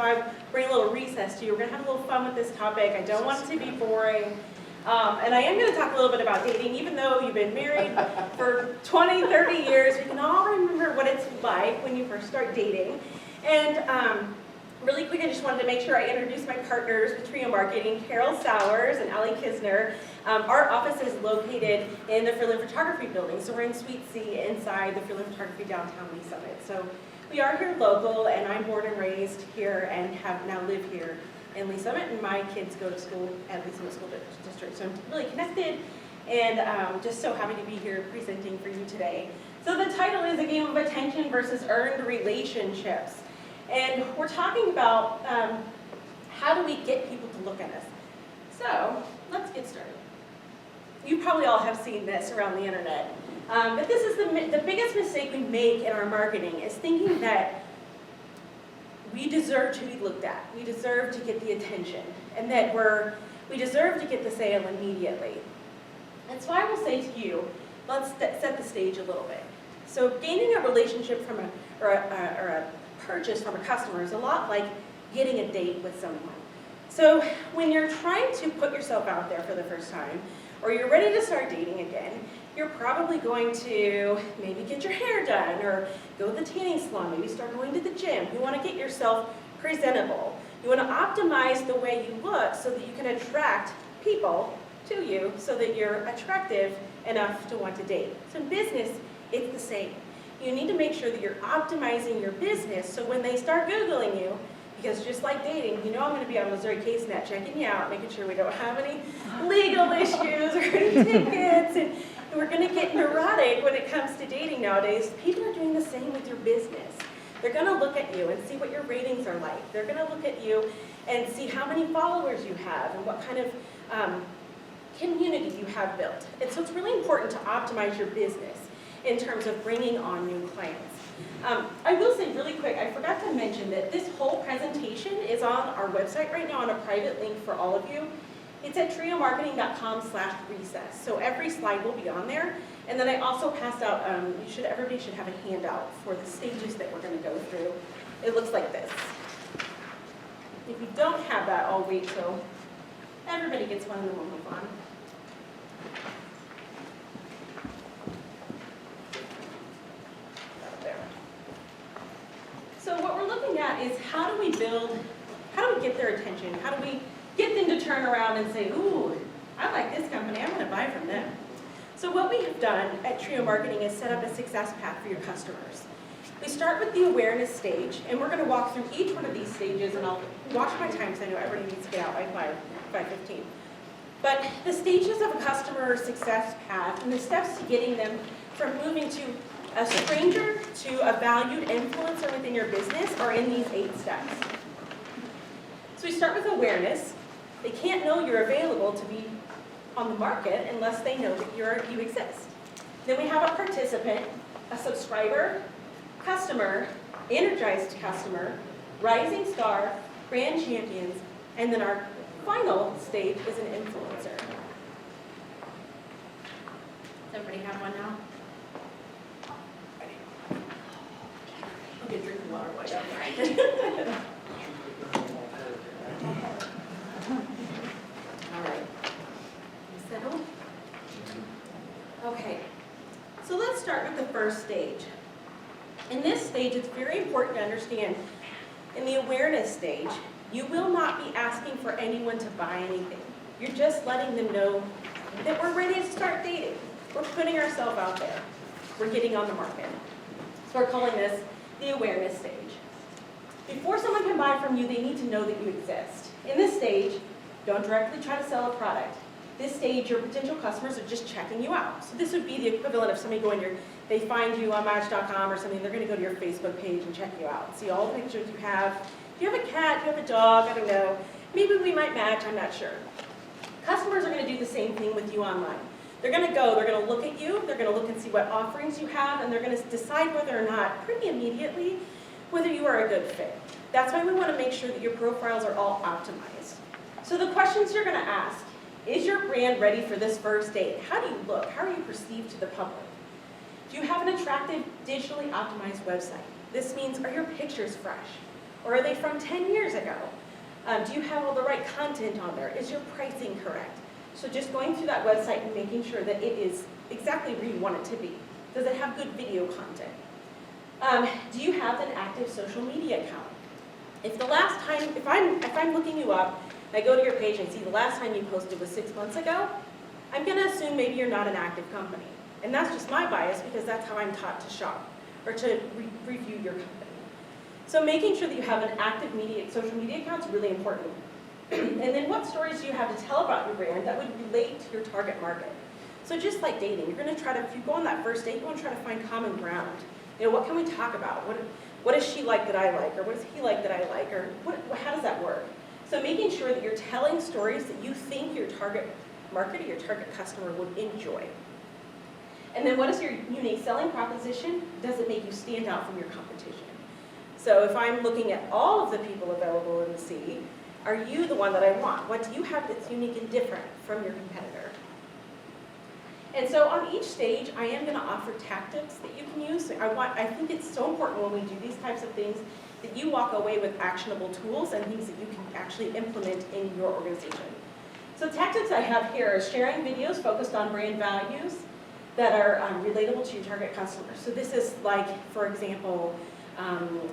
I bring a little recess to you. We're going to have a little fun with this topic. I don't want it to be boring. And I am going to talk a little bit about dating. Even though you've been married for 20, 30 years, we can all remember what it's like when you first start dating. And really quick, I just wanted to make sure I introduce my partners with Treo Marketing, Carol Sowers and Ali Kisner. Our office is located in the Freeland Photography building. So we're in Suite C inside the Freeland Photography downtown Lee Summit. So we are here local, and I'm born and raised here and have now live here in Lee Summit, and my kids go to school at Lee Summit School District. So I'm really connected, and just so happy to be here presenting for you today. So the title is A Game of Attention versus Earned Relationships. And we're talking about how do we get people to look at us. So let's get started. You probably all have seen this around the internet. But this is the biggest mistake we make in our marketing is thinking that we deserve to be looked at. We deserve to get the attention. And that we deserve to get the sale immediately. And so I will say to you, let's set the stage a little bit. So gaining a relationship from a purchase from a customer is a lot like getting a date with someone. So when you're trying to put yourself out there for the first time, or you're ready to start dating again, you're probably going to maybe get your hair done, or go to the tanning salon, maybe start going to the gym. You want to get yourself presentable. You want to optimize the way you look so that you can attract people to you so that you're attractive enough to want to date. So in business, it's the same. You need to make sure that you're optimizing your business so when they start Googling you, because just like dating, you know I'm going to be on Missouri CaseNet checking you out, making sure we don't have any legal issues or any tickets, and we're going to get neurotic when it comes to dating nowadays. People are doing the same with your business. They're going to look at you and see what your ratings are like. They're going to look at you and see how many followers you have and what kind of community you have built. And so it's really important to optimize your business in terms of bringing on new clients. I will say really quick, I forgot to mention that this whole presentation is on our website right now on a private link for all of you. It's at treomarketing.com/recess. So every slide will be on there. And then I also passed out, everybody should have a handout for the stages that we're going to go through. It looks like this. If you don't have that, I'll wait till everybody gets one and then we'll move on. So what we're looking at is how do we get their attention? How do we get them to turn around and say, ooh, I like this company, I'm going to buy from them. So what we have done at Treo Marketing is set up a success path for your customers. We start with the awareness stage, and we're going to walk through each one of these stages, and I'll watch my time because I know everybody needs to get out by 5:15. But the stages of a customer success path and the steps to getting them from moving to a stranger to a valued influencer within your business are in these 8 steps. So we start with awareness. They can't know you're available to be on the market unless they know that you exist. Then we have a participant, a subscriber, customer, energized customer, rising star, brand champions, and then our final stage is an influencer. Does everybody have one now? I'll get drinking water while you're up. All right. You settled? Okay. So let's start with the first stage. In this stage, it's very important to understand, in the awareness stage, you will not be asking for anyone to buy anything. You're just letting them know that we're ready to start dating. We're putting ourselves out there. We're getting on the market. So we're calling this the awareness stage. Before someone can buy from you, they need to know that you exist. In this stage, don't directly try to sell a product. This stage, your potential customers are just checking you out. So this would be the equivalent of somebody they find you on Match.com or something, they're going to go to your Facebook page and check you out, see all the pictures you have. Do you have a cat? Do you have a dog? I don't know. Maybe we might match, I'm not sure. Customers are going to do the same thing with you online. They're going to look at you, they're going to look and see what offerings you have, and they're going to decide whether or not, pretty immediately, whether you are a good fit. That's why we want to make sure that your profiles are all optimized. So the questions you're going to ask, is your brand ready for this first date? How do you look? How are you perceived to the public? Do you have an attractive, digitally optimized website? This means, are your pictures fresh? Or are they from 10 years ago? Do you have all the right content on there? Is your pricing correct? So just going through that website and making sure that it is exactly where you want it to be. Does it have good video content? Do you have an active social media account? If I'm looking you up, and I go to your page and I see the last time you posted was 6 months ago, I'm gonna assume maybe you're not an active company. And that's just my bias because that's how I'm taught to shop or to review your company. So making sure that you have an active social media account is really important. And then what stories do you have to tell about your brand that would relate to your target market? So just like dating, you're gonna try to, if you go on that first date, you wanna try to find common ground. You know, what can we talk about? What does she like that I like? Or what does he like that I like? Or how does that work? So making sure that you're telling stories that you think your target market or your target customer would enjoy. And then what is your unique selling proposition? Does it make you stand out from your competition? So if I'm looking at all of the people available in the sea, are you the one that I want? What do you have that's unique and different from your competitor? And so on each stage, I am going to offer tactics that you can use. I think it's so important when we do these types of things that you walk away with actionable tools and things that you can actually implement in your organization. So tactics I have here are sharing videos focused on brand values that are relatable to your target customers. So this is like, for example,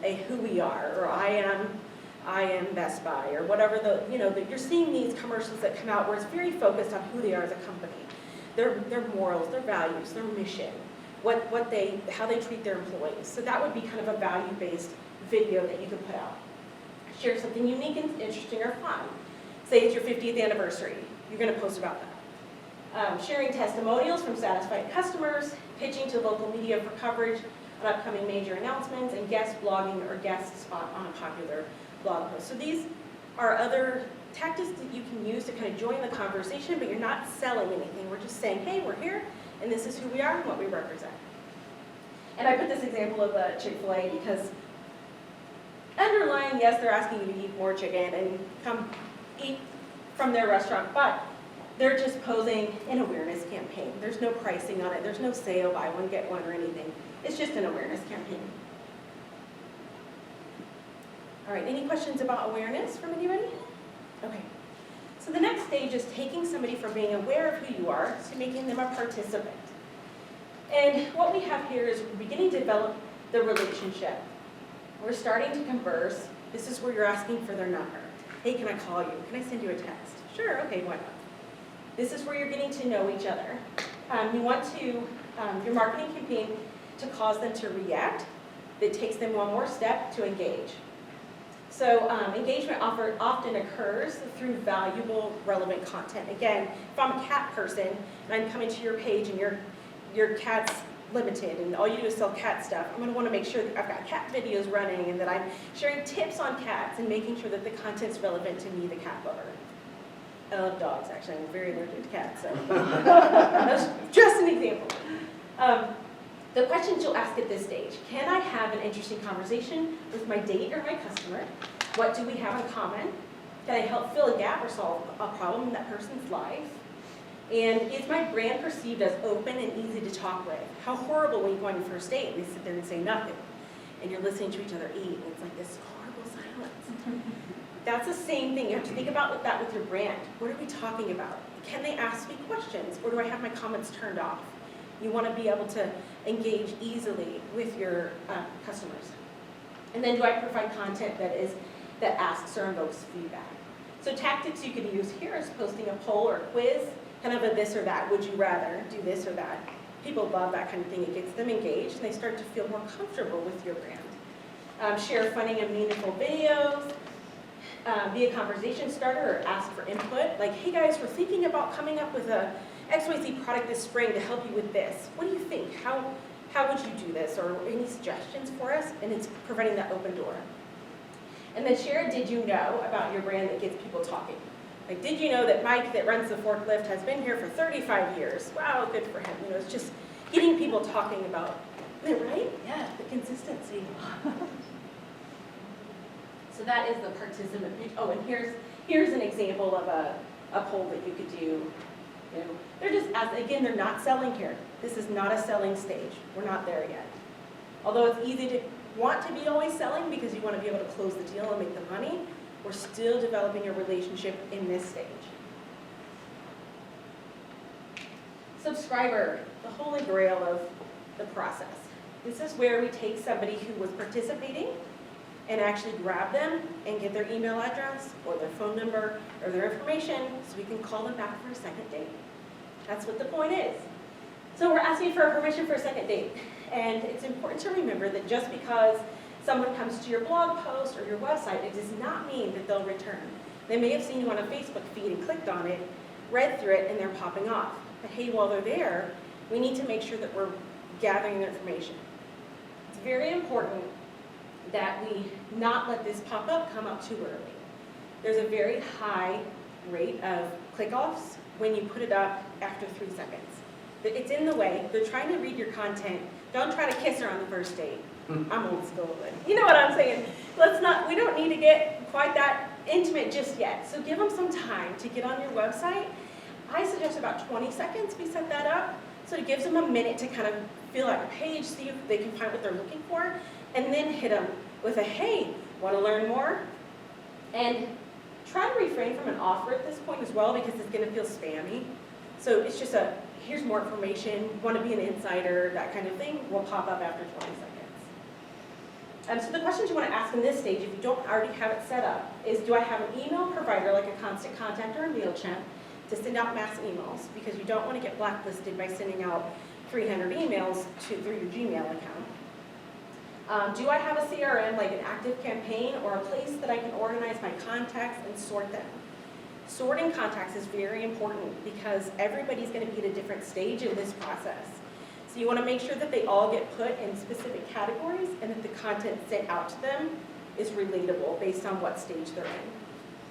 a who we are, or I am Best Buy, or whatever you're seeing these commercials that come out where it's very focused on who they are as a company, their morals, their values, their mission, how they treat their employees. So that would be kind of a value-based video that you could put out. Share something unique and interesting or fun. Say it's your 50th anniversary, you're going to post about that. Sharing testimonials from satisfied customers, pitching to local media for coverage on upcoming major announcements, and guest blogging or guest spot on a popular blog post. So these are other tactics that you can use to kind of join the conversation, but you're not selling anything. We're just saying, hey, we're here, and this is who we are and what we represent. And I put this example of Chick-fil-A because underlying, yes, they're asking you to eat more chicken and come eat from their restaurant, but they're just posing an awareness campaign. There's no pricing on it. There's no sale, buy one, get one, or anything. It's just an awareness campaign. All right, any questions about awareness from anybody? Okay. So the next stage is taking somebody from being aware of who you are to making them a participant. And what we have here is we're beginning to develop the relationship. We're starting to converse. This is where you're asking for their number. Hey, can I call you? Can I send you a text? Sure, okay, why not? This is where you're getting to know each other. You want your marketing campaign to cause them to react. That takes them one more step to engage. So engagement often occurs through valuable, relevant content. Again, if I'm a cat person and I'm coming to your page and your cat's limited and all you do is sell cat stuff, I'm going to want to make sure that I've got cat videos running and that I'm sharing tips on cats and making sure that the content's relevant to me, the cat lover. I love dogs, actually. I'm very allergic to cats, so that's just an example. The questions you'll ask at this stage: can I have an interesting conversation with my date or my customer? What do we have in common? Can I help fill a gap or solve a problem in that person's life? And is my brand perceived as open and easy to talk with? How horrible when you go on your first date and they sit there and say nothing, and you're listening to each other eat, and it's like this horrible silence. That's the same thing. You have to think about that with your brand. What are we talking about? Can they ask me questions, or do I have my comments turned off? You want to be able to engage easily with your customers. And then do I provide content that asks or invokes feedback? So tactics you could use here is posting a poll or a quiz, kind of a this or that. Would you rather do this or that? People love that kind of thing. It gets them engaged, and they start to feel more comfortable with your brand. Share funny and meaningful videos. Be a conversation starter or ask for input. Like, hey guys, we're thinking about coming up with a XYZ product this spring to help you with this. What do you think? How would you do this? Or any suggestions for us? And it's providing that open door. And then share, did you know about your brand that gets people talking? Like, did you know that Mike that runs the forklift has been here for 35 years? Wow, good for him. You know, it's just getting people talking about it, right? Yeah, the consistency. So that is the participant. Oh, and here's an example of a poll that you could do. You know, they're just, again, they're not selling here. This is not a selling stage. We're not there yet. Although it's easy to want to be always selling because you want to be able to close the deal and make the money, we're still developing a relationship in this stage. Subscriber, the holy grail of the process. This is where we take somebody who was participating and actually grab them and get their email address or their phone number or their information so we can call them back for a second date. That's what the point is. So we're asking for permission for a second date. And it's important to remember that just because someone comes to your blog post or your website, it does not mean that they'll return. They may have seen you on a Facebook feed and clicked on it, read through it, and they're popping off. But hey, while they're there, we need to make sure that we're gathering their information. It's very important that we not let this pop-up come up too early. There's a very high rate of click-offs when you put it up after 3 seconds. It's in the way. They're trying to read your content. Don't try to kiss her on the first date. I'm old school, but you know what I'm saying. We don't need to get quite that intimate just yet. So give them some time to get on your website. I suggest about 20 seconds we set that up. So it gives them a minute to kind of fill out your page, see if they can find what they're looking for, and then hit them with a, hey, want to learn more? And try to refrain from an offer at this point as well because it's going to feel spammy. So it's just a, here's more information, want to be an insider, that kind of thing will pop up after 20 seconds. So the questions you want to ask in this stage, if you don't already have it set up, is do I have an email provider like a Constant Contact or a MailChimp to send out mass emails? Because you don't want to get blacklisted by sending out 300 emails through your Gmail account. Do I have a CRM like an Active Campaign or a place that I can organize my contacts and sort them? Sorting contacts is very important because everybody's going to be at a different stage in this process. So you want to make sure that they all get put in specific categories and that the content sent out to them is relatable based on what stage they're in.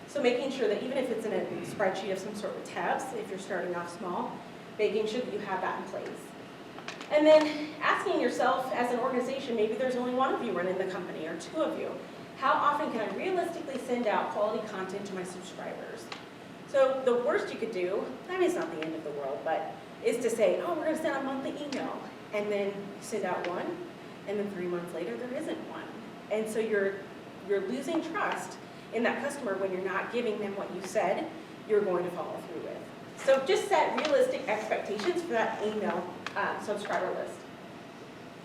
So making sure that even if it's in a spreadsheet of some sort with tabs, if you're starting off small, making sure that you have that in place. And then asking yourself as an organization, maybe there's only one of you running the company or two of you, how often can I realistically send out quality content to my subscribers? So the worst you could do, I mean, it's not the end of the world, but is to say, oh, we're going to send out a monthly email, and then send out one, and then 3 months later, there isn't one. And so you're losing trust in that customer when you're not giving them what you said you're going to follow through with. So just set realistic expectations for that email subscriber list.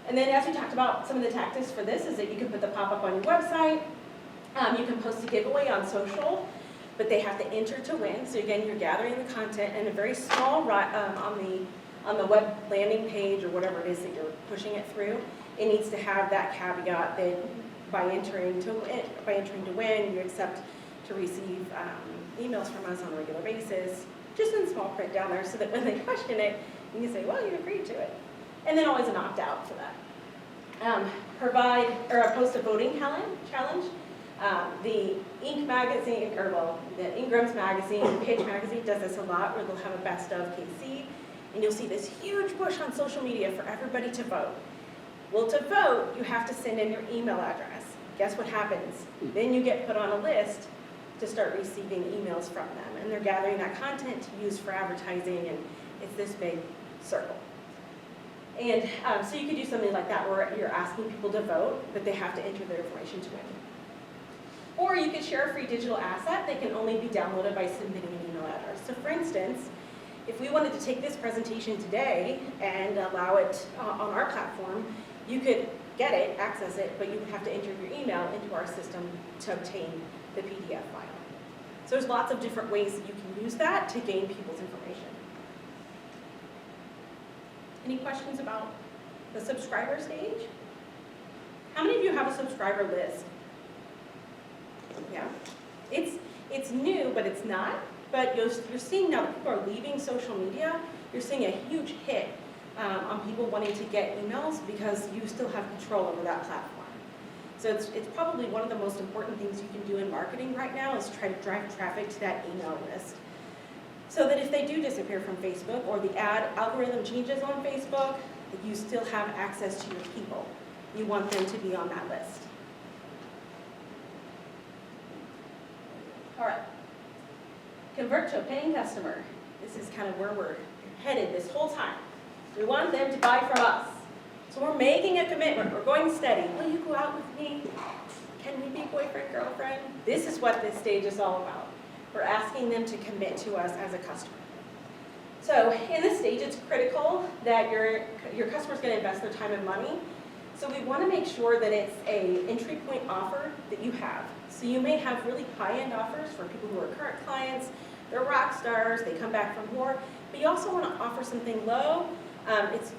And then as we talked about, some of the tactics for this is that you can put the pop-up on your website, you can post a giveaway on social, but they have to enter to win. So again, you're gathering the content and a very small on the web landing page or whatever it is that you're pushing it through. It needs to have that caveat that by entering to win, you accept to receive emails from us on a regular basis, just in small print down there, so that when they question it, you can say, well, you agreed to it. And then always an opt-out for that. Post a voting challenge. The Inc. magazine, the Ingram's magazine, Pitch magazine does this a lot, where they'll have a best of KC, and you'll see this huge push on social media for everybody to vote. Well, to vote, you have to send in your email address. Guess what happens? Then you get put on a list to start receiving emails from them, and they're gathering that content to use for advertising, and it's this big circle. And so you could do something like that where you're asking people to vote, but they have to enter their information to win. Or you could share a free digital asset that can only be downloaded by submitting an email address. So for instance, if we wanted to take this presentation today and allow it on our platform, you could get it, access it, but you would have to enter your email into our system to obtain the PDF file. So there's lots of different ways that you can use that to gain people's information. Any questions about the subscriber stage? How many of you have a subscriber list? Yeah, it's new, but it's not. But you're seeing now that people are leaving social media, you're seeing a huge hit on people wanting to get emails because you still have control over that platform. So it's probably one of the most important things you can do in marketing right now is try to drive traffic to that email list. So that if they do disappear from Facebook or the ad algorithm changes on Facebook, that you still have access to your people. You want them to be on that list. All right. Convert to a paying customer. This is kind of where we're headed this whole time. We want them to buy from us. So we're making a commitment, we're going steady. Will you go out with me? Can we be boyfriend, girlfriend? This is what this stage is all about. We're asking them to commit to us as a customer. So in this stage, it's critical that your customer's going to invest their time and money. So we want to make sure that it's an entry point offer that you have. So you may have really high-end offers for people who are current clients. They're rock stars, they come back from war. But you also want to offer something low.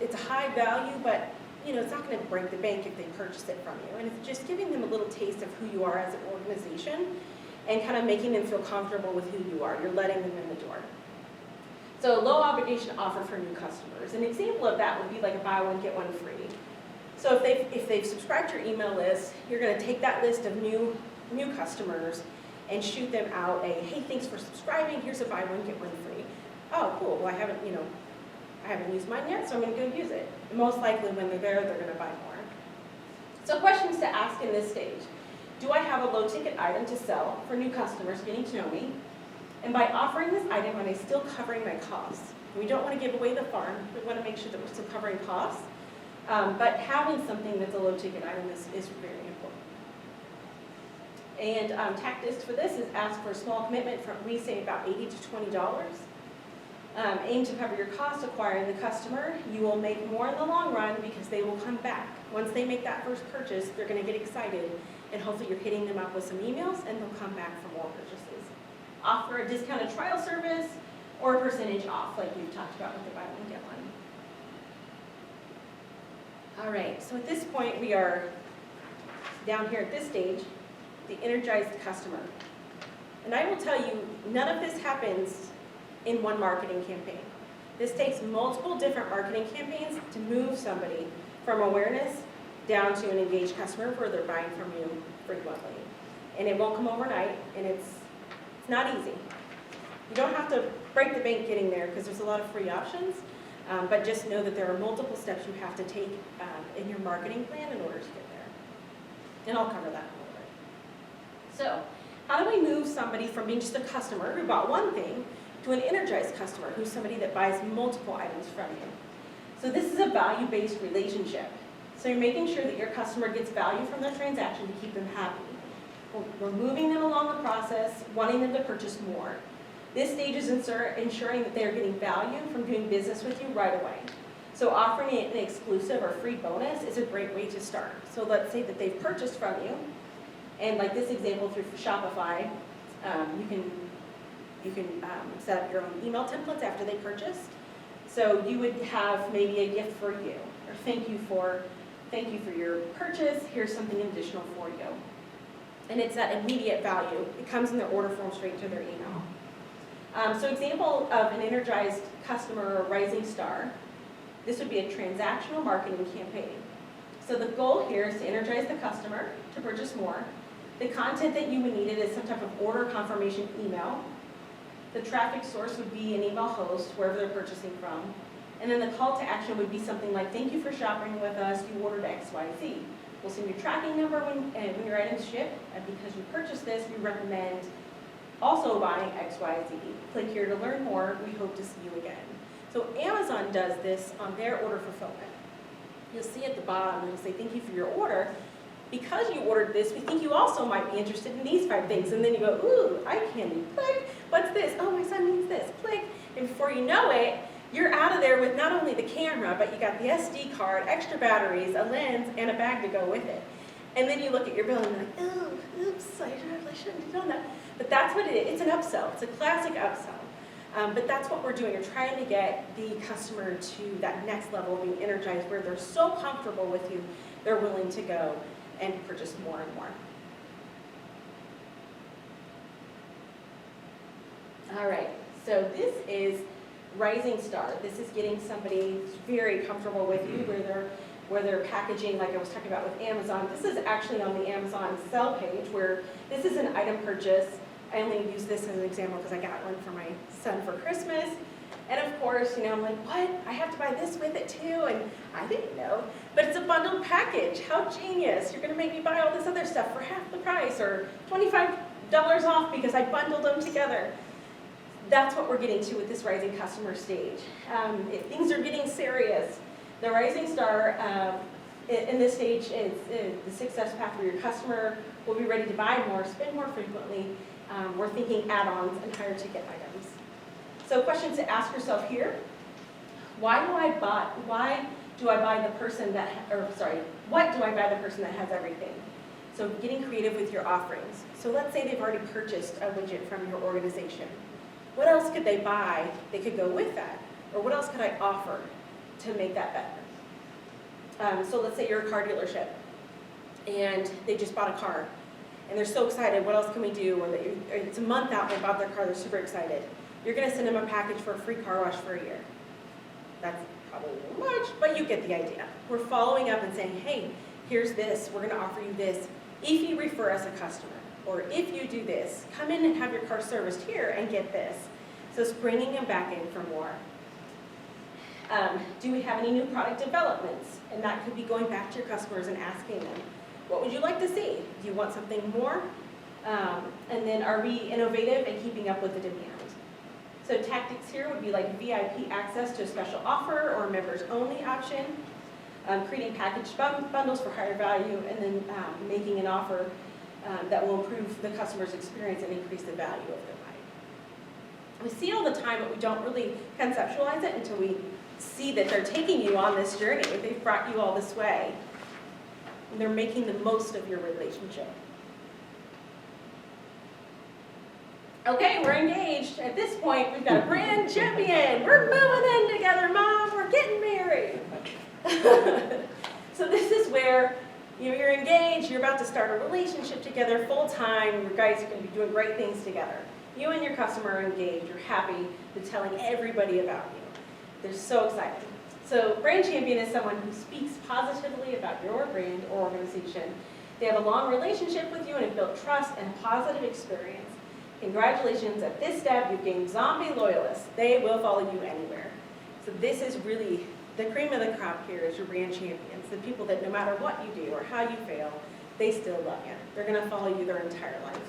It's a high value, but it's not going to break the bank if they purchase it from you. And it's just giving them a little taste of who you are as an organization and kind of making them feel comfortable with who you are. You're letting them in the door. So low obligation offer for new customers. An example of that would be like a buy one, get one free. So if they've subscribed to your email list, you're going to take that list of new customers and shoot them out a, hey, thanks for subscribing, here's a buy one, get one free. Oh, cool, well I haven't used mine yet, so I'm going to go use it. And most likely when they're there, they're going to buy more. So questions to ask in this stage. Do I have a low ticket item to sell for new customers getting to know me? And by offering this item, am I still covering my costs? We don't want to give away the farm. We want to make sure that we're still covering costs. But having something that's a low ticket item is very important. And tactics for this is ask for a small commitment from, we say, about $80 to $20. Aim to cover your costs acquiring the customer. You will make more in the long run because they will come back. Once they make that first purchase, they're going to get excited, and hopefully you're hitting them up with some emails, and they'll come back for more purchases. Offer a discounted trial service or a percentage off, like we've talked about with the buy one, get one. All right, so at this point, we are down here at this stage, the energized customer. And I will tell you, none of this happens in one marketing campaign. This takes multiple different marketing campaigns to move somebody from awareness down to an engaged customer where they're buying from you frequently. And it won't come overnight, and it's not easy. You don't have to break the bank getting there because there's a lot of free options, but just know that there are multiple steps you have to take in your marketing plan in order to get there. And I'll cover that in a little bit. So, how do we move somebody from being just a customer who bought one thing to an energized customer who's somebody that buys multiple items from you? So this is a value-based relationship. So you're making sure that your customer gets value from their transaction to keep them happy. We're moving them along the process, wanting them to purchase more. This stage is ensuring that they're getting value from doing business with you right away. So offering an exclusive or free bonus is a great way to start. So let's say that they've purchased from you, and like this example through Shopify, you can set up your own email templates after they purchased. So you would have maybe a gift for you, or thank you for your purchase, here's something additional for you. And it's that immediate value. It comes in their order form straight to their email. So example of an energized customer or rising star, this would be a transactional marketing campaign. So the goal here is to energize the customer to purchase more. The content that you would need is some type of order confirmation email. The traffic source would be an email host, wherever they're purchasing from. And then the call to action would be something like, thank you for shopping with us, you ordered XYZ. We'll send your tracking number when your items ship, and because you purchased this, we recommend also buying XYZ. Click here to learn more. We hope to see you again. So Amazon does this on their order fulfillment. You'll see at the bottom, it'll say, thank you for your order. Because you ordered this, we think you also might be interested in these 5 things. And then you go, ooh, eye candy, click. What's this? Oh, my son needs this, click. And before you know it, you're out of there with not only the camera, but you got the SD card, extra batteries, a lens, and a bag to go with it. And then you look at your bill and you're like, oh, oops, I shouldn't have done that. But that's what it is. It's an upsell. It's a classic upsell. But that's what we're doing. We're trying to get the customer to that next level of being energized where they're so comfortable with you, they're willing to go and purchase more and more. All right, so this is Rising Star. This is getting somebody who's very comfortable with you where they're packaging, like I was talking about with Amazon. This is actually on the Amazon sell page where this is an item purchase. I only use this as an example because I got one for my son for Christmas. And of course, I'm like, what? I have to buy this with it too? And I didn't know. But it's a bundled package. How genius. You're going to make me buy all this other stuff for half the price or $25 off because I bundled them together. That's what we're getting to with this Rising Customer stage. If things are getting serious, the Rising Star in this stage, it's the success path where your customer will be ready to buy more, spend more frequently. We're thinking add-ons and higher ticket items. So questions to ask yourself here: what do I buy the person that has everything? So getting creative with your offerings. So let's say they've already purchased a widget from your organization. What else could they buy that could go with that? Or what else could I offer to make that better? So let's say you're a car dealership and they just bought a car and they're so excited, what else can we do? Or it's a month out and they bought their car, they're super excited. You're gonna send them a package for a free car wash for a year. That's probably a little much, but you get the idea. We're following up and saying, hey, here's this, we're gonna offer you this if you refer us a customer. Or if you do this, come in and have your car serviced here and get this. So it's bringing them back in for more. Do we have any new product developments? And that could be going back to your customers and asking them, what would you like to see? Do you want something more? And then are we innovative and keeping up with the demand? So tactics here would be like VIP access to a special offer or members only option, creating package bundles for higher value, and then making an offer that will improve the customer's experience and increase the value of their buy. We see it all the time, but we don't really conceptualize it until we see that they're taking you on this journey. They've brought you all this way, and they're making the most of your relationship. Okay, we're engaged. At this point, we've got a brand champion. We're moving in together, Mom. We're getting married. So this is where you're engaged. You're about to start a relationship together full time. You guys are going to be doing great things together. You and your customer are engaged. You're happy. They're telling everybody about you. They're so excited. So brand champion is someone who speaks positively about your brand or organization. They have a long relationship with you and have built trust and a positive experience. Congratulations, at this step you've gained zombie loyalists. They will follow you anywhere. So this is really the cream of the crop here is your brand champions, the people that no matter what you do or how you fail, they still love you. They're going to follow you their entire life.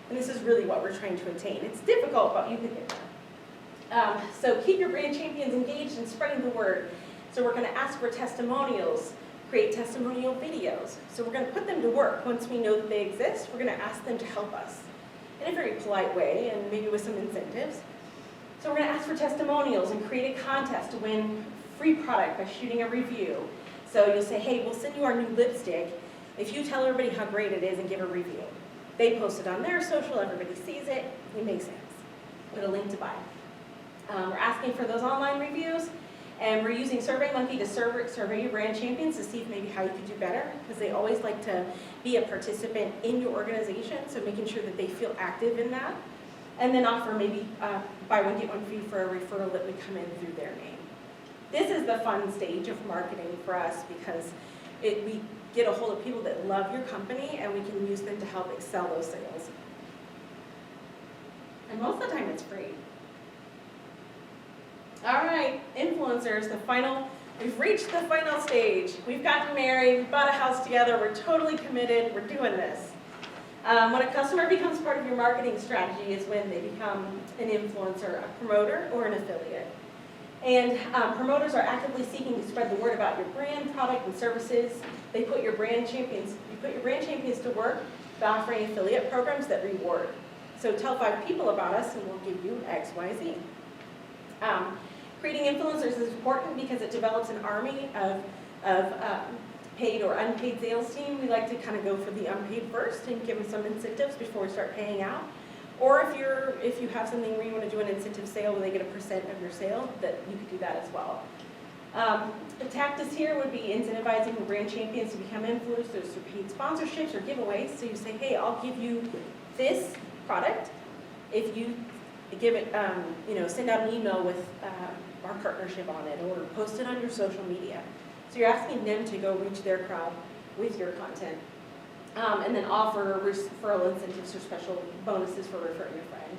And this is really what we're trying to attain. It's difficult, but you can get there. So keep your brand champions engaged in spreading the word. So we're going to ask for testimonials, create testimonial videos. So we're going to put them to work. Once we know that they exist, we're going to ask them to help us in a very polite way and maybe with some incentives. So we're going to ask for testimonials and create a contest to win free product by shooting a review. So you'll say, hey, we'll send you our new lipstick if you tell everybody how great it is and give a review. They post it on their social, everybody sees it, it makes sense. Put a link to buy. We're asking for those online reviews, and we're using SurveyMonkey to survey your brand champions to see if maybe how you could do better, because they always like to be a participant in your organization, so making sure that they feel active in that. And then offer maybe buy one, get one free for a referral that would come in through their name. This is the fun stage of marketing for us because we get a hold of people that love your company and we can use them to help excel those sales. And most of the time it's free. All right, influencers, we've reached the final stage. We've gotten married, we've bought a house together, we're totally committed, we're doing this. When a customer becomes part of your marketing strategy is when they become an influencer, a promoter, or an affiliate. And promoters are actively seeking to spread the word about your brand, product, and services. You put your brand champions to work by offering affiliate programs that reward. So tell 5 people about us and we'll give you X, Y, Z. Creating influencers is important because it develops an army of paid or unpaid sales team. We like to kind of go for the unpaid first and give them some incentives before we start paying out. Or if you have something where you want to do an incentive sale where they get a % of your sale, that you could do that as well. The tactics here would be incentivizing your brand champions to become influencers through paid sponsorships or giveaways. So you say, hey, I'll give you this product if you give it, send out an email with our partnership on it or post it on your social media. So you're asking them to go reach their crowd with your content. And then offer referral incentives or special bonuses for referring a friend.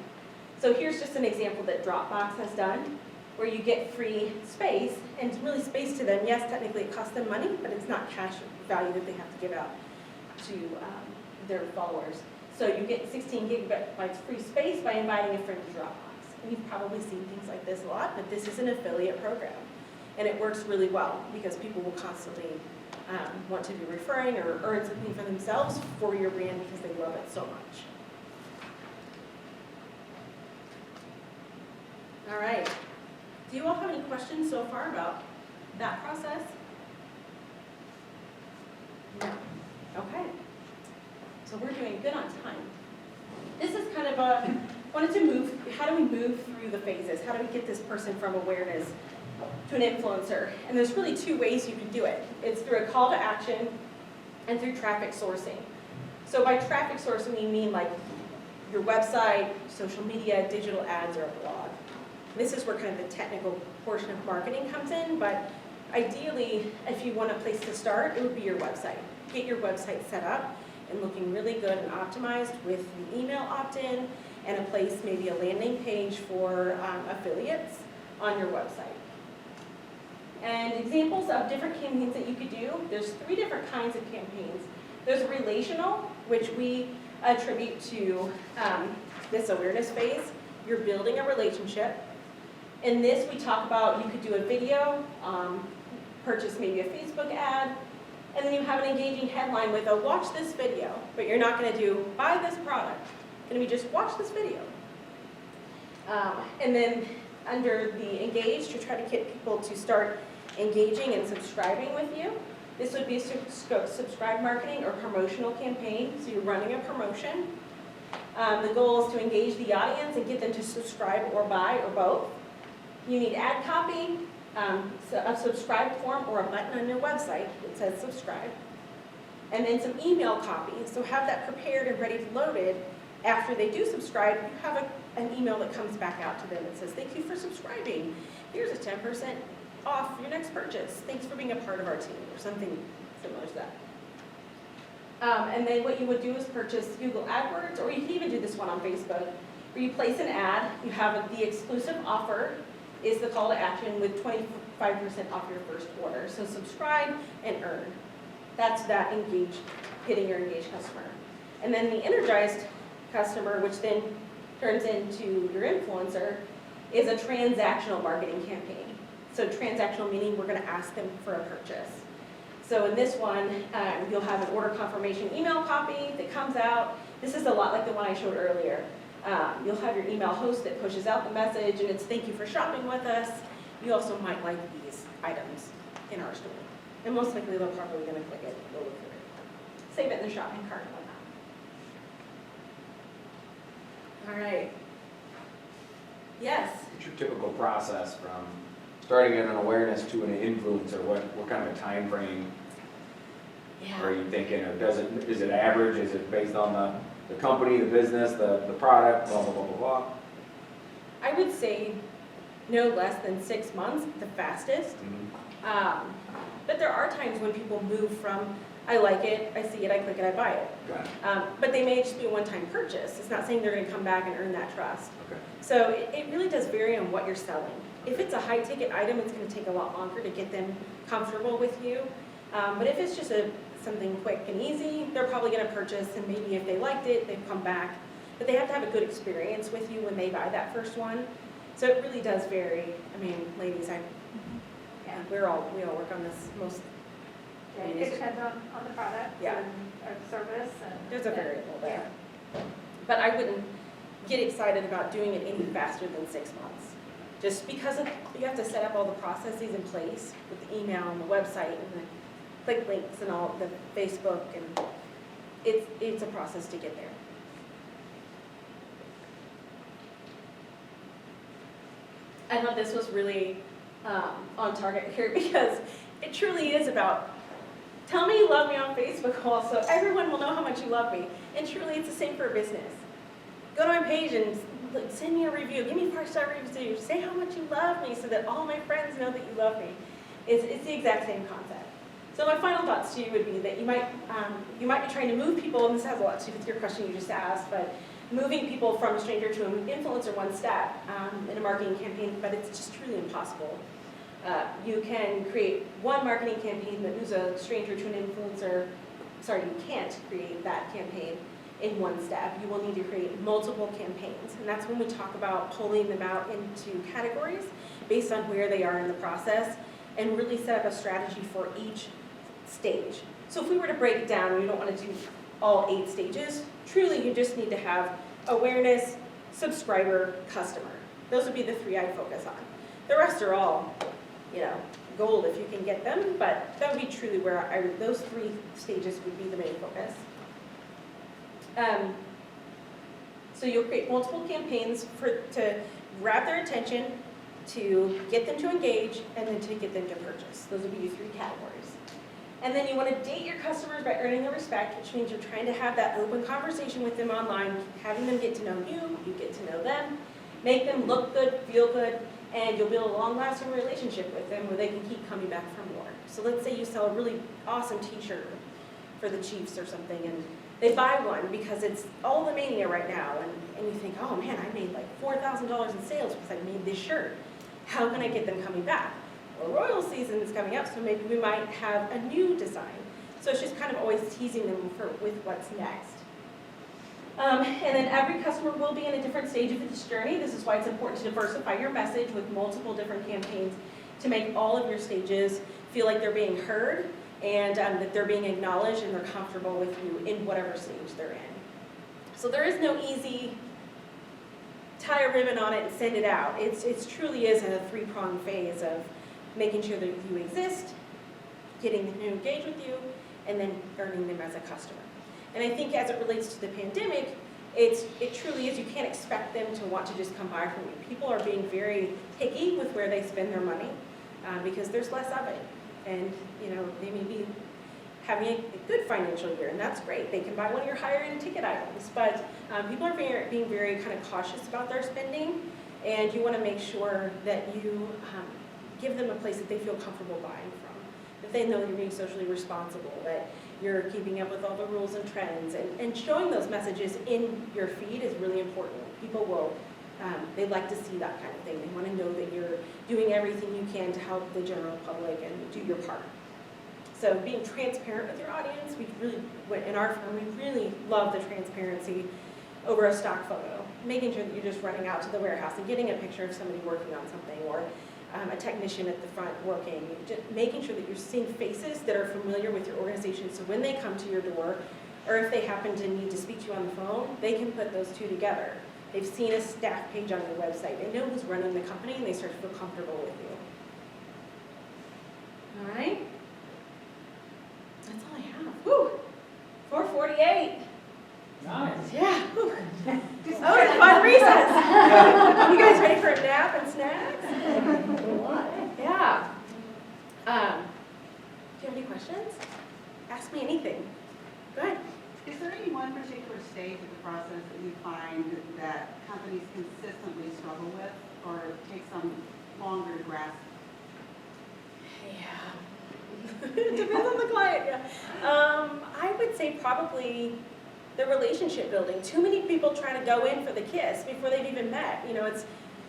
So here's just an example that Dropbox has done, where you get free space, and it's really space to them. Yes, technically it costs them money, but it's not cash value that they have to give out to their followers. So you get 16 gigabytes free space by inviting a friend to Dropbox. And you've probably seen things like this a lot, but this is an affiliate program. And it works really well because people will constantly want to be referring or earn something for themselves for your brand because they love it so much. All right. Do you all have any questions so far about that process? No. Okay. So we're doing good on time. This is kind of how do we move through the phases? How do we get this person from awareness to an influencer? And there's really two ways you can do it. It's through a call to action and through traffic sourcing. So by traffic sourcing, we mean like your website, social media, digital ads, or a blog. This is where kind of the technical portion of marketing comes in, but ideally, if you want a place to start, it would be your website. Get your website set up and looking really good and optimized with the email opt-in and a place, maybe a landing page for affiliates on your website. And examples of different campaigns that you could do, there's 3 different kinds of campaigns. There's a relational, which we attribute to this awareness phase. You're building a relationship. In this, we talk about you could do a video, purchase maybe a Facebook ad, and then you have an engaging headline with a watch this video, but you're not going to do buy this product. It's going to be just watch this video. And then under the engaged, you try to get people to start engaging and subscribing with you. This would be subscribe marketing or promotional campaign, so you're running a promotion. The goal is to engage the audience and get them to subscribe or buy or both. You need ad copy, a subscribe form or a button on your website that says subscribe, and then some email copy. So have that prepared and ready to loaded. After they do subscribe, you have an email that comes back out to them that says, thank you for subscribing. Here's a 10% off your next purchase. Thanks for being a part of our team, or something similar to that. And then what you would do is purchase Google AdWords, or you can even do this one on Facebook, where you place an ad, you have the exclusive offer, is the call to action with 25% off your first order. So subscribe and earn. That's that engaged, getting your engaged customer. And then the energized customer, which then turns into your influencer, is a transactional marketing campaign. So transactional meaning we're going to ask them for a purchase. So in this one, you'll have an order confirmation email copy that comes out. This is a lot like the one I showed earlier. You'll have your email host that pushes out the message, and it's thank you for shopping with us. You also might like these items in our store. And most likely they're probably going to click it, go look for it. Save it in the shopping cart and whatnot. All right. Yes? What's your typical process from starting in an awareness to an influencer? What kind of a time frame are you thinking? Or is it average? Is it based on the company, the business, the product, blah, blah, blah, blah, blah? I would say no less than 6 months, the fastest. Mm-hmm. But there are times when people move from, I like it, I see it, I click it, I buy it. Got it. But they may just be a one-time purchase. It's not saying they're going to come back and earn that trust. Okay. So it really does vary on what you're selling. If it's a high-ticket item, it's going to take a lot longer to get them comfortable with you. But if it's just something quick and easy, they're probably going to purchase, and maybe if they liked it, they've come back. But they have to have a good experience with you when they buy that first one. So it really does vary. I mean, ladies, we all work on this most. Yeah, it depends on the product and service. And there's a variable there. Yeah. But I wouldn't get excited about doing it any faster than 6 months. Just because you have to set up all the processes in place with the email and the website and the click links and all the Facebook, and it's a process to get there. I thought this was really on target here because it truly is about tell me you love me on Facebook also. Everyone will know how much you love me. And truly it's the same for a business. Go to my page and send me a review. Give me 5-star reviews. Say how much you love me so that all my friends know that you love me. It's the exact same concept. So my final thoughts to you would be that you might be trying to move people, and this has a lot to do with your question you just asked, but moving people from a stranger to an influencer one step in a marketing campaign, but it's just truly impossible. You can create one marketing campaign that moves a stranger to an influencer. Sorry, you can't create that campaign in one step. You will need to create multiple campaigns, and that's when we talk about pulling them out into categories based on where they are in the process, and really set up a strategy for each stage. So if we were to break it down, we don't want to do all 8 stages. Truly, you just need to have awareness, subscriber, customer. Those would be the 3 I focus on. The rest are all, gold if you can get them, but that would be truly where those 3 stages would be the main focus. So you'll create multiple campaigns to grab their attention, to get them to engage, and then to get them to purchase. Those would be your 3 categories. And then you want to date your customers by earning their respect, which means you're trying to have that open conversation with them online, having them get to know you get to know them, make them look good, feel good, and you'll build a long-lasting relationship with them where they can keep coming back for more. So let's say you sell a really awesome t-shirt for the Chiefs or something, and they buy one because it's all the mania right now, and you think, oh man, I made like $4,000 in sales because I made this shirt. How can I get them coming back? Well, Royal season is coming up, so maybe we might have a new design. So it's just kind of always teasing them with what's next. And then every customer will be in a different stage of this journey. This is why it's important to diversify your message with multiple different campaigns to make all of your stages feel like they're being heard and that they're being acknowledged and they're comfortable with you in whatever stage they're in. So there is no easy tie a ribbon on it and send it out. It truly is a 3-pronged phase of making sure that you exist, getting them to engage with you, and then earning them as a customer. And I think as it relates to the pandemic, it truly is, you can't expect them to want to just come buy from you. People are being very picky with where they spend their money because there's less of it. And they may be having a good financial year, and that's great. They can buy one of your higher end ticket items, but people are being very kind of cautious about their spending, and you want to make sure that you give them a place that they feel comfortable buying from, that they know you're being socially responsible, that you're keeping up with all the rules and trends, and showing those messages in your feed is really important. People will, they like to see that kind of thing. They want to know that you're doing everything you can to help the general public and do your part. So being transparent with your audience, in our firm, we really love the transparency over a stock photo. Making sure that you're just running out to the warehouse and getting a picture of somebody working on something, or a technician at the front working, just making sure that you're seeing faces that are familiar with your organization, so when they come to your door, or if they happen to need to speak to you on the phone, they can put those 2 together. They've seen a staff page on your website. They know who's running the company, and they start to feel comfortable with you. All right? That's all I have. Woo! 4:48. Nice. Yeah. Whew. It's a fun recess. You guys ready for a nap and snacks? Yeah. Do you have any questions? Ask me anything. Go ahead. Is there any one particular stage of the process that you find that companies consistently struggle with or take some longer to grasp? Yeah. It depends on the client, yeah. I would say probably the relationship building. Too many people trying to go in for the kiss before they've even met. It's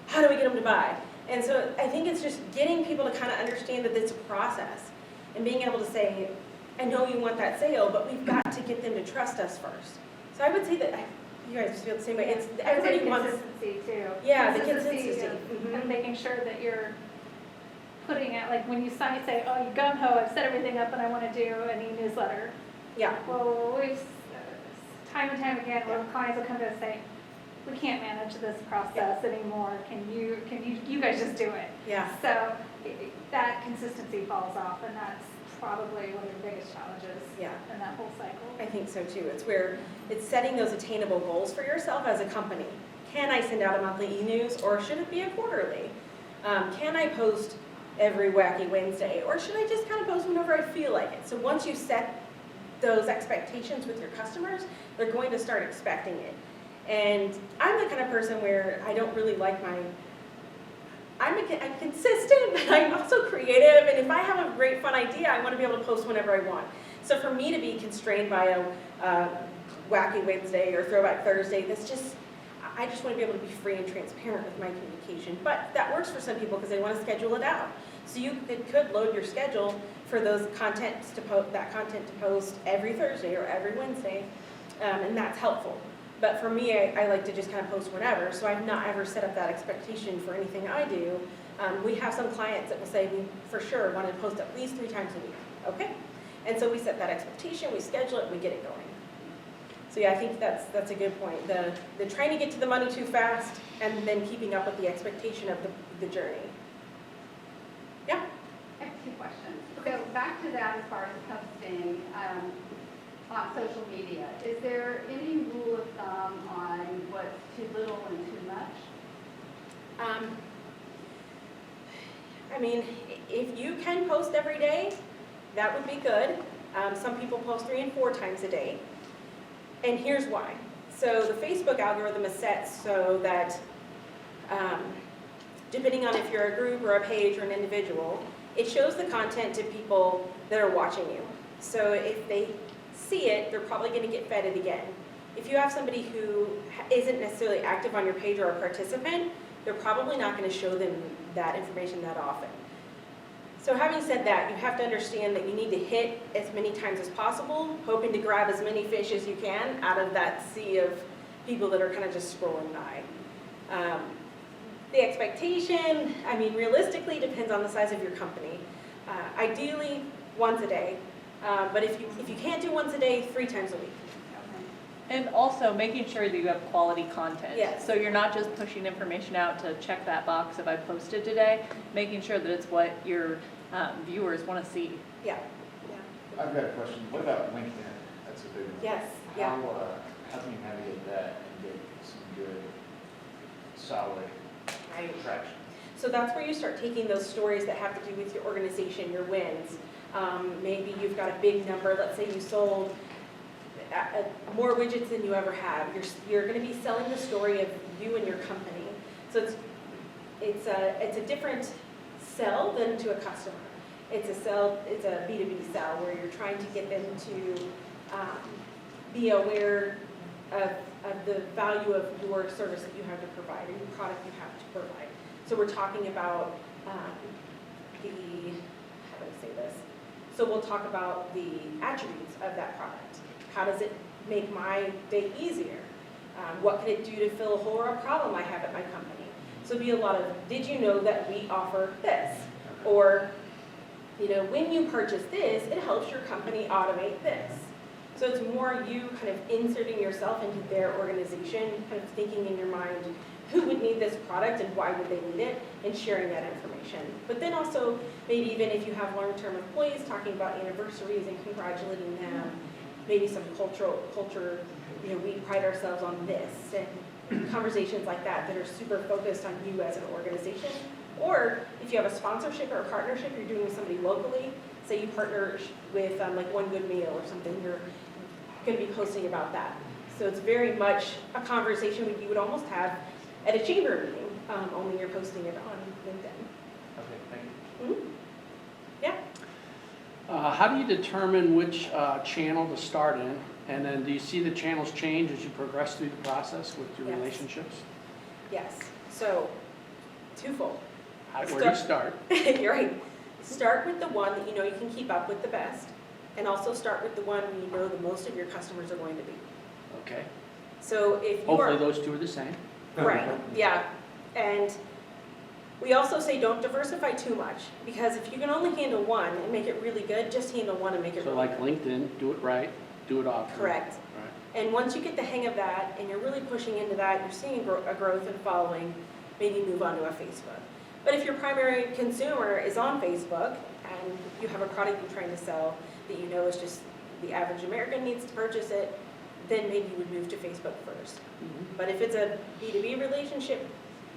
how do we get them to buy? And so I think it's just getting people to kind of understand that it's a process and being able to say, I know you want that sale, but we've got to get them to trust us first. So I would say that you guys feel the same way. It's everybody wants consistency too. Yeah, the Consistency consistency. and making sure that you're putting it, like when you say, oh, you gung ho, I've set everything up and I want to do an e-newsletter. Yeah. Well, we've time and time again, where clients will come to us and say, we can't manage this process anymore. Can you guys just do it? Yeah. So that consistency falls off, and that's probably one of the biggest challenges in that whole cycle. I think so too. It's where it's setting those attainable goals for yourself as a company. Can I send out a monthly e-news, or should it be a quarterly? Can I post every wacky Wednesday, or should I just kind of post whenever I feel like it? So once you set those expectations with your customers, they're going to start expecting it. And I'm the kind of person where I don't really like I'm consistent, but I'm also creative, and if I have a great fun idea, I want to be able to post whenever I want. So for me to be constrained by a wacky Wednesday or throwback Thursday, I just want to be able to be free and transparent with my communication. But that works for some people because they want to schedule it out. So you could load your schedule for those content to post every Thursday or every Wednesday, and that's helpful. But for me, I like to just kind of post whenever, so I've not ever set up that expectation for anything I do. We have some clients that will say, we for sure want to post at least 3 times a week. Okay? And so we set that expectation, we schedule it, and we get it going. So yeah, I think that's a good point. The trying to get to the money too fast and then keeping up with the expectation of the journey. Yeah? I have 2 questions. So back to that as far as posting on social media, is there any rule of thumb on what's too little and too much? I mean, if you can post every day, that would be good. Some people post 3 and 4 times a day. And here's why. So the Facebook algorithm is set so that depending on if you're a group or a page or an individual, it shows the content to people that are watching you. So if they see it, they're probably going to get fed it again. If you have somebody who isn't necessarily active on your page or a participant, they're probably not going to show them that information that often. So having said that, you have to understand that you need to hit as many times as possible, hoping to grab as many fish as you can out of that sea of people that are kind of just scrolling by. The expectation, I mean, realistically depends on the size of your company. Ideally, once a day, but if you can't do once a day, 3 times a week. And also making sure that you have quality content. Yes. So you're not just pushing information out to check that box if I posted today, making sure that it's what your viewers want to see. Yeah. I've got a question. What about LinkedIn? That's a big one. Yes. Yeah. How can you navigate that and get some good, solid traction? So that's where you start taking those stories that have to do with your organization, your wins. Maybe you've got a big number. Let's say you sold more widgets than you ever have. You're going to be selling the story of you and your company. So it's a different sell than to a customer. It's a B2B sell where you're trying to get them to be aware of the value of your service that you have to provide or your product you have to provide. So we're talking about how do I say this? So we'll talk about the attributes of that product. How does it make my day easier? What can it do to fill a hole or a problem I have at my company? So it'd be a lot of, did you know that we offer this? Or, when you purchase this, it helps your company automate this. So it's more you kind of inserting yourself into their organization, kind of thinking in your mind, who would need this product and why would they need it, and sharing that information. But then also, maybe even if you have long-term employees, talking about anniversaries and congratulating them, maybe some culture, we pride ourselves on this, and conversations like that that are super focused on you as an organization. Or if you have a sponsorship or a partnership you're doing with somebody locally, say you partner with like One Good Meal or something, you're going to be posting about that. So it's very much a conversation you would almost have at a chamber meeting, only you're posting it on LinkedIn. Okay, thank you. Mm-hmm. Yeah. How do you determine which channel to start in? And then do you see the channels change as you progress through the process with your Yes. relationships? Yes. So twofold. Where do you start? You're right. Start with the one that you can keep up with the best, and also start with the one where the most of your customers are going to be. Okay. So if you Hopefully are those two are the same. right, yeah, and we also say don't diversify too much, because if you can only handle one and make it really good, just handle one and make it So really like good. LinkedIn, do it right, do it often. Correct. Right. And once you get the hang of that and you're really pushing into that, you're seeing a growth in following, maybe move on to a Facebook. But if your primary consumer is on Facebook and you have a product you're trying to sell that is just the average American needs to purchase it, then maybe you would move to Facebook first. Mhm. But if it's a B2B relationship,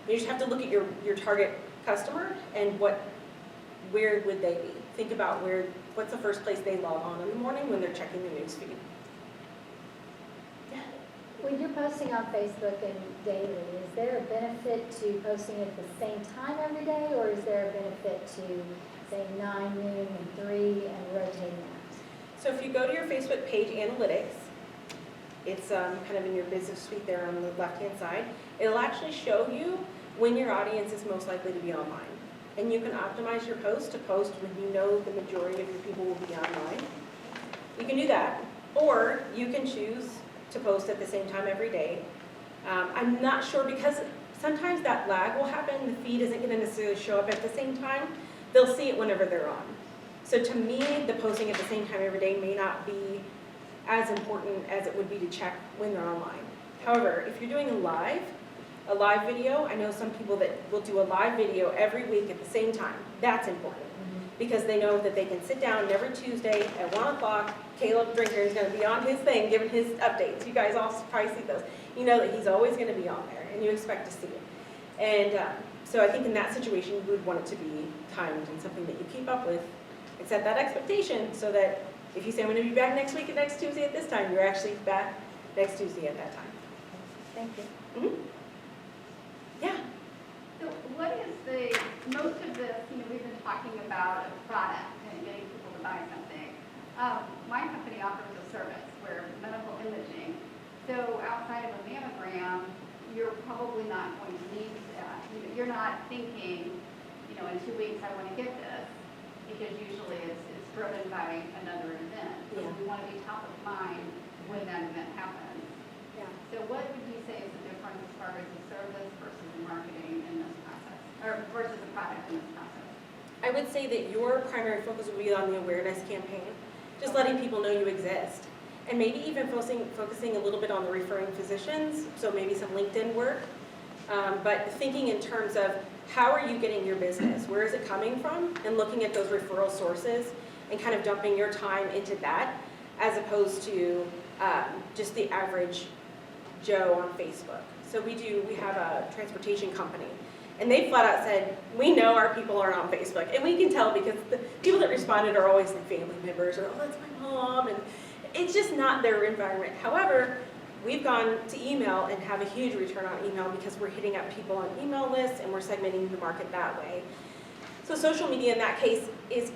you just have to look at your target customer and where would they be? Think about what's the first place they log on in the morning when they're checking the news feed. When you're posting on Facebook and daily, is there a benefit to posting at the same time every day, or is there a benefit to, say, 9, noon, and 3, and rotating that? So if you go to your Facebook page analytics, it's kind of in your business suite there on the left-hand side. It'll actually show you when your audience is most likely to be online. And you can optimize your post to post when you know the majority of your people will be online. You can do that. Or you can choose to post at the same time every day. I'm not sure, because sometimes that lag will happen. The feed isn't going to necessarily show up at the same time. They'll see it whenever they're on. So to me, the posting at the same time every day may not be as important as it would be to check when they're online. However, if you're doing a live video, I know some people that will do a live video every week at the same time. That's important because they know that they can sit down every Tuesday at 1 o'clock. Caleb Drinker is going to be on his thing giving his updates. You guys all probably see those. You know that he's always going to be on there and you expect to see it. And so I think in that situation, you would want it to be timed and something that you keep up with and set that expectation so that if you say, I'm going to be back next week and next Tuesday at this time, you're actually back next Tuesday at that time. Thank you. Mm-hmm. Yeah. So what is most of this, we've been talking about a product and getting people to buy something. My company offers a service where medical imaging, so outside of a mammogram, you're probably not going to need that. You're not thinking, in 2 weeks I want to get this, because usually it's driven by another event. So Yeah. we want to be top of mind when that event happens. Yeah. So what would you say is the difference as far as the service versus the marketing in this process, or versus the product in this process? I would say that your primary focus would be on the awareness campaign, just letting people know you exist. And maybe even focusing a little bit on the referring physicians, so maybe some LinkedIn work. But thinking in terms of how are you getting your business? Where is it coming from? And looking at those referral sources and kind of dumping your time into that as opposed to just the average Joe on Facebook. So we have a transportation company. And they flat out said, we know our people aren't on Facebook. And we can tell because the people that responded are always like family members or, oh, that's my mom. And it's just not their environment. However, we've gone to email and have a huge return on email because we're hitting up people on email lists and we're segmenting the market that way. So social media in that case is,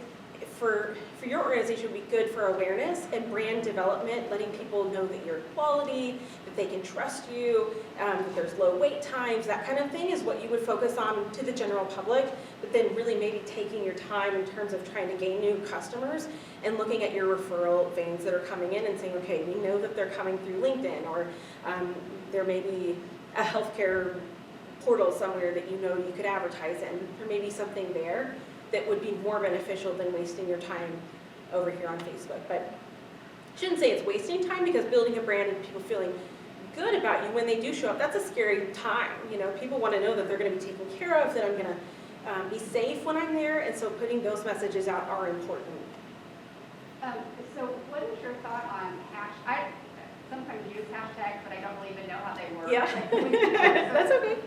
for your organization, would be good for awareness and brand development, letting people know that you're quality, that they can trust you, that there's low wait times, that kind of thing is what you would focus on to the general public, but then really maybe taking your time in terms of trying to gain new customers and looking at your referral veins that are coming in and saying, okay, we know that they're coming through LinkedIn, or there may be a healthcare portal somewhere that you know you could advertise in. There may be something there that would be more beneficial than wasting your time over here on Facebook. But I shouldn't say it's wasting time because building a brand and people feeling good about you when they do show up, that's a scary time. People want to know that they're going to be taken care of, that I'm going to be safe when I'm there, and so putting those messages out are important. So what is your thought on I sometimes use hashtags, but I don't really even know how they work. Yeah, that's okay.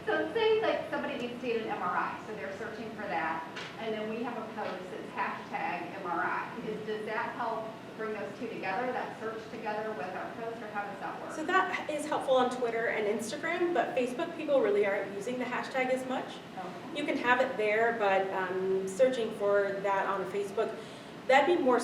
So say like somebody needs to get an MRI, so they're searching for that, and then we have a post that's hashtag MRI. Does that help bring those two together, that search together with our post, or how does that work? So that is helpful on Twitter and Instagram, but Facebook people really aren't using the hashtag as much. Okay. You can have it there, but searching for that on Facebook, that'd be more